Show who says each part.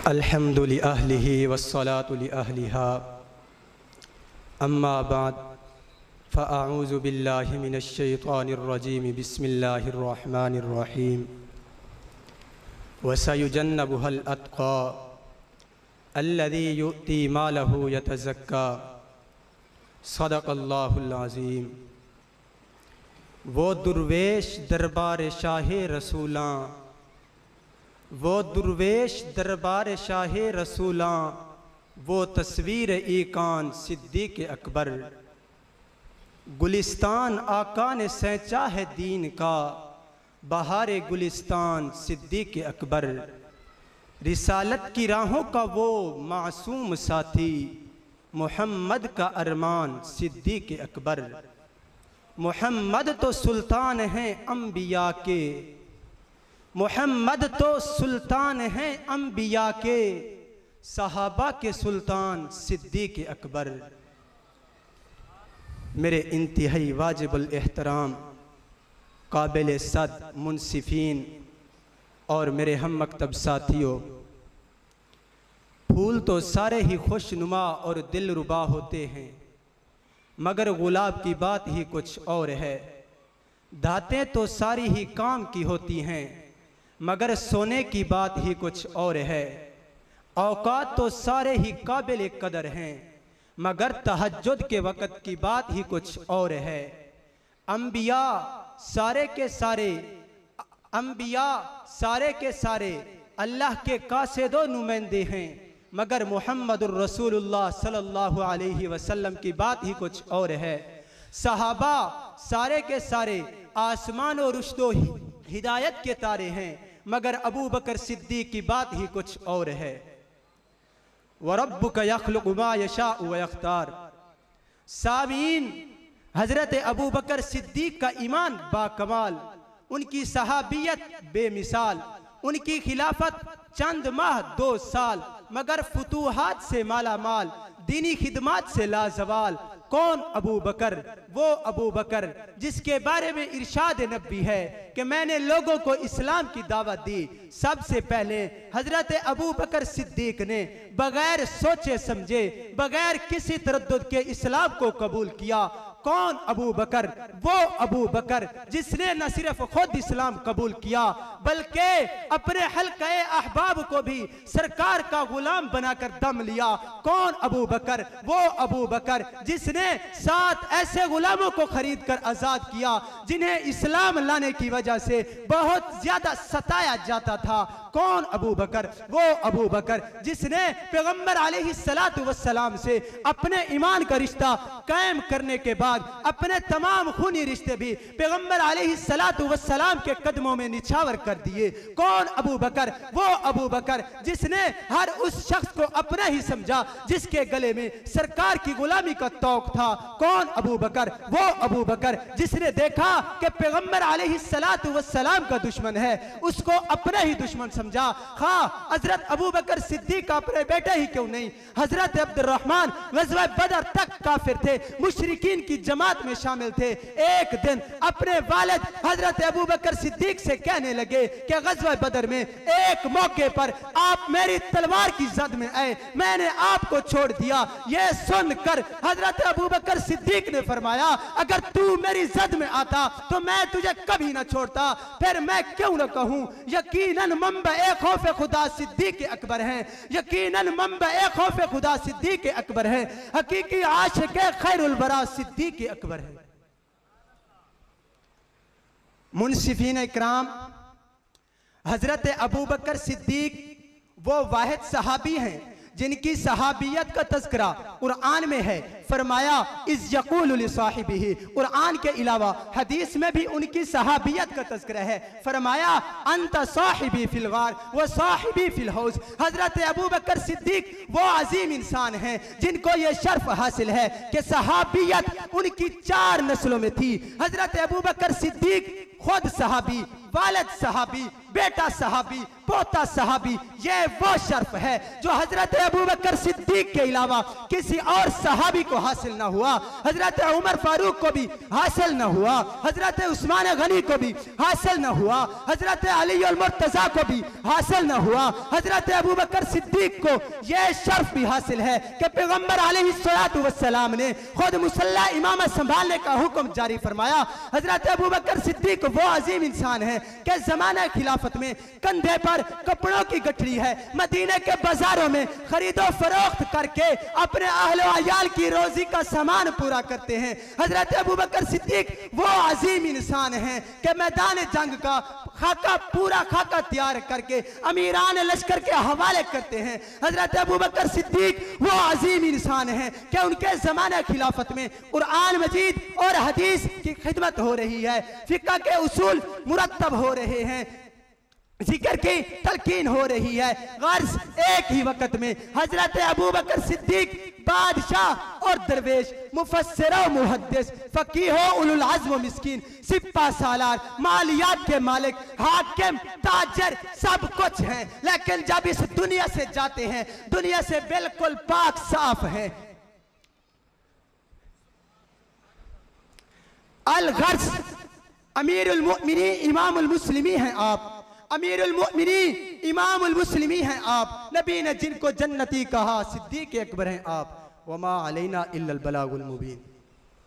Speaker 1: अल्हम्दुलिल्लाहि वस्सलातु लिअहलिहा अम्मा बाद फ़अऊज़ु बिल्लाहि मिनश्शैतानिर्रजीम बिस्मिल्लाहिर्रहमानिर्रहीम वसयुजन्नबुहल अत्क़ा अल्लज़ी यु'ती मालहु यतज़क्का सदक़ल्लाहुल अज़ीम। वो दुर्वेश दरबार शाहे रसूलां, वो दुर्वेश दरबार शाहे रसूलां, वो तस्वीर ईकान सिद्दीक़ अकबर। गुलिस्तान आका ने सैंचा है दीन का, बहारे गुलिस्तान सिद्दीक़ अकबर। रिसालत की राहों का वो मासूम साथी, मोहम्मद का अरमान सिद्दीक़ अकबर। मोहम्मद तो सुल्तान हैं अम्बिया के, मोहम्मद तो सुल्तान हैं अम्बिया के, सहाबा के सुल्तान सिद्दीक़ अकबर। मेरे इंतहाई वाजिबुल एहतराम काबिल सद मुनसिफीन और मेरे हम मकतब साथियों, फूल तो सारे ही खुशनुमा और दिलरुबा होते हैं, मगर गुलाब की बात ही कुछ और है। दातें तो सारी ही काम की होती हैं, मगर सोने की बात ही कुछ और है। औकात तो सारे ही काबिल कदर हैं, मगर तहज्जुद के वक़्त की बात ही कुछ और है। अंबिया सारे के सारे, अंबिया सारे के सारे अल्लाह के कासिदो नुमाइंदे हैं, मगर मुहम्मदुर रसूलुल्लाह सल्लल्लाहु अलैहि वसल्लम की बात ही कुछ और है। सहाबा सारे के सारे आसमान और रुश्दो हिदायत के तारे हैं, मगर अबू बकर सिद्दीक़ की बात ही कुछ और है। वरब्बुका यख्लुक़ु मा यशाअ व यख्तार। सामीन, हज़रत अबू बकर सिद्दीक़ का ईमान बाकमाल, उनकी सहाबियत बेमिसाल, उनकी खिलाफत चंद माह 2 साल, मगर फुतूहात से माला माल, दीनी खिदमात से लाजवाल। कौन अबू बकर? वो अबू बकर जिसके बारे में इरशाद नबी है कि मैंने लोगों को इस्लाम की दावत दी। सबसे पहले हजरत अबू बकर सिद्दीक ने बगैर सोचे समझे, बगैर किसी तरद्दुद के इस्लाम को कबूल किया। कौन अबू बकर? वो अबू बकर जिसने न सिर्फ खुद इस्लाम कबूल किया, बल्कि अपने हल्क़े अहबाब को भी सरकार का गुलाम बनाकर दम लिया। कौन अबू बकर? वो अबू बकर जिसने 7 ऐसे गुलामों को खरीद कर आजाद किया जिन्हें इस्लाम लाने की वजह से बहुत ज्यादा सताया जाता था। कौन अबू बकर? वो अबू बकर जिसने पैगंबर अलैहिस्सलातु वस्सलाम से अपने ईमान का रिश्ता कायम करने के बाद अपने तमाम खूनी रिश्ते भी पैगंबर अलैहिस्सलातु वस्सलाम के कदमों में निछावर कर दिए। कौन अबू बकर? वो अबू बकर जिसने हर उस शख्स को अपना ही समझा जिसके गले में सरकार की गुलामी का तौक था। कौन अबू बकर? वो अबू बकर जिसने देखा कि पैगंबर अलैहिस्सलातु वस्सलाम का दुश्मन है, उसको अपना ही दुश्मन समझा। हाँ, हजरत अबू बकर सिद्दीक अपने बेटे ही क्यों नहीं, हजरत अब्दुर्रहमान ग़ज़वा बदर तक काफिर थे, मुशरिकीन की जमात में शामिल थे। एक दिन अपने वालिद हजरत अबू बकर सिद्दीक से कहने लगे कि ग़ज़वा बदर में एक मौके पर आप मेरी तलवार की जद में आए, मैंने आपको छोड़ दिया। यह सुनकर हजरत अबू बकर सिद्दीक ने फरमाया, अगर तू मेरी जद में आता तो मैं तुझे कभी ना छोड़ता। फिर मैं क्यों ना कहूं, यकीनन मंबा खौफ खुदा सिद्दीक अकबर है, यकीनन मंबा खौफ खुदा सिद्दीक अकबर है, हकीकी आशिक खैरुल बरा सिद्दीक अकबर है। मुनसिफीन इकराम, हजरत अबू बकर सिद्दीक वो वाहिद सहाबी हैं जिनकी सहाबियत का तज़किरा कुरान में है। फरमाया इज़ यक़ूलु लिसाहिबिही, कुरान के अलावा हदीस में भी उनकी सहाबियत का तज़किरा है। फरमाया अंत साहिबी फिल गार व साहिबी फिल हौज़। हजरत अबू बकर सिद्दीक वो अजीम इंसान हैं जिनको ये शर्फ हासिल है कि सहाबियत उनकी 4 नस्लों में थी। हजरत अबू बकर सिद्दीक खुद सहाबी, वालिद सहाबी, बेटा सहाबी, पोता सहाबी। ये वो शर्फ है जो हजरत अबू बकर सिद्दीक के अलावा किसी और सहाबी को को हासिल न हुआ, हजरत उमर फारूक को भी हासिल न हुआ, हजरत उस्मान गनी को भी हासिल न हुआ, हजरत अली अल मुर्तजा को भी हासिल न हुआ, हजरत अबू बकर सिद्दीक को यह शर्फ भी हासिल है कि पैगंबर अलैहिस्सलातु वस्सलाम ने खुद मुसल्ला इमामत संभालने का हुक्म जारी फरमाया। हजरत अबू बकर सिद्दीक वो अजीम इंसान है कि जमाना खिलाफत में कंधे पर कपड़ों की गठरी है, मदीने के बाजारों में खरीदो फरोख्त करके अपने अहलो अयाल की रोजी का सामान पूरा करते हैं। हजरत अबू बकर सिद्दीक वो अजीम इंसान है कि मैदान जंग का खाका पूरा खाका तैयार करके अमीरान लश्कर के हवाले करते हैं। हजरत अबू बकर सिद्दीक वो अजीम इंसान है कि उनके जमाने खिलाफत में कुरान मजीद और हदीस की खिदमत हो रही है, फिक़ह के उसूल मुरत्तब हो रहे हैं, जिक्र की तलकीन हो रही है। गर्ज एक ही वक्त में हजरत अबू बकर सिद्दीक बादशाह और दरवेश, मुफस्सिर और मुहद्दिस, फकीह उलुल अज़्म व मिस्कीन, सिपा सालार, मालियात के मालिक, हाकिम, ताजर सब कुछ हैं, लेकिन जब इस दुनिया से जाते हैं दुनिया से बिल्कुल पाक साफ हैं। अल गर्ज अमीरुल मुमिनीन इमामुल मुस्लिमीन हैं आप, अमीरुल मुमिनीन इमामुल मुस्लिमीन हैं आप, नबी ने जिनको जन्नती कहा सिद्दीक अकबर हैं आप। वमा अलैना इल्लल बलागुल मुबीन।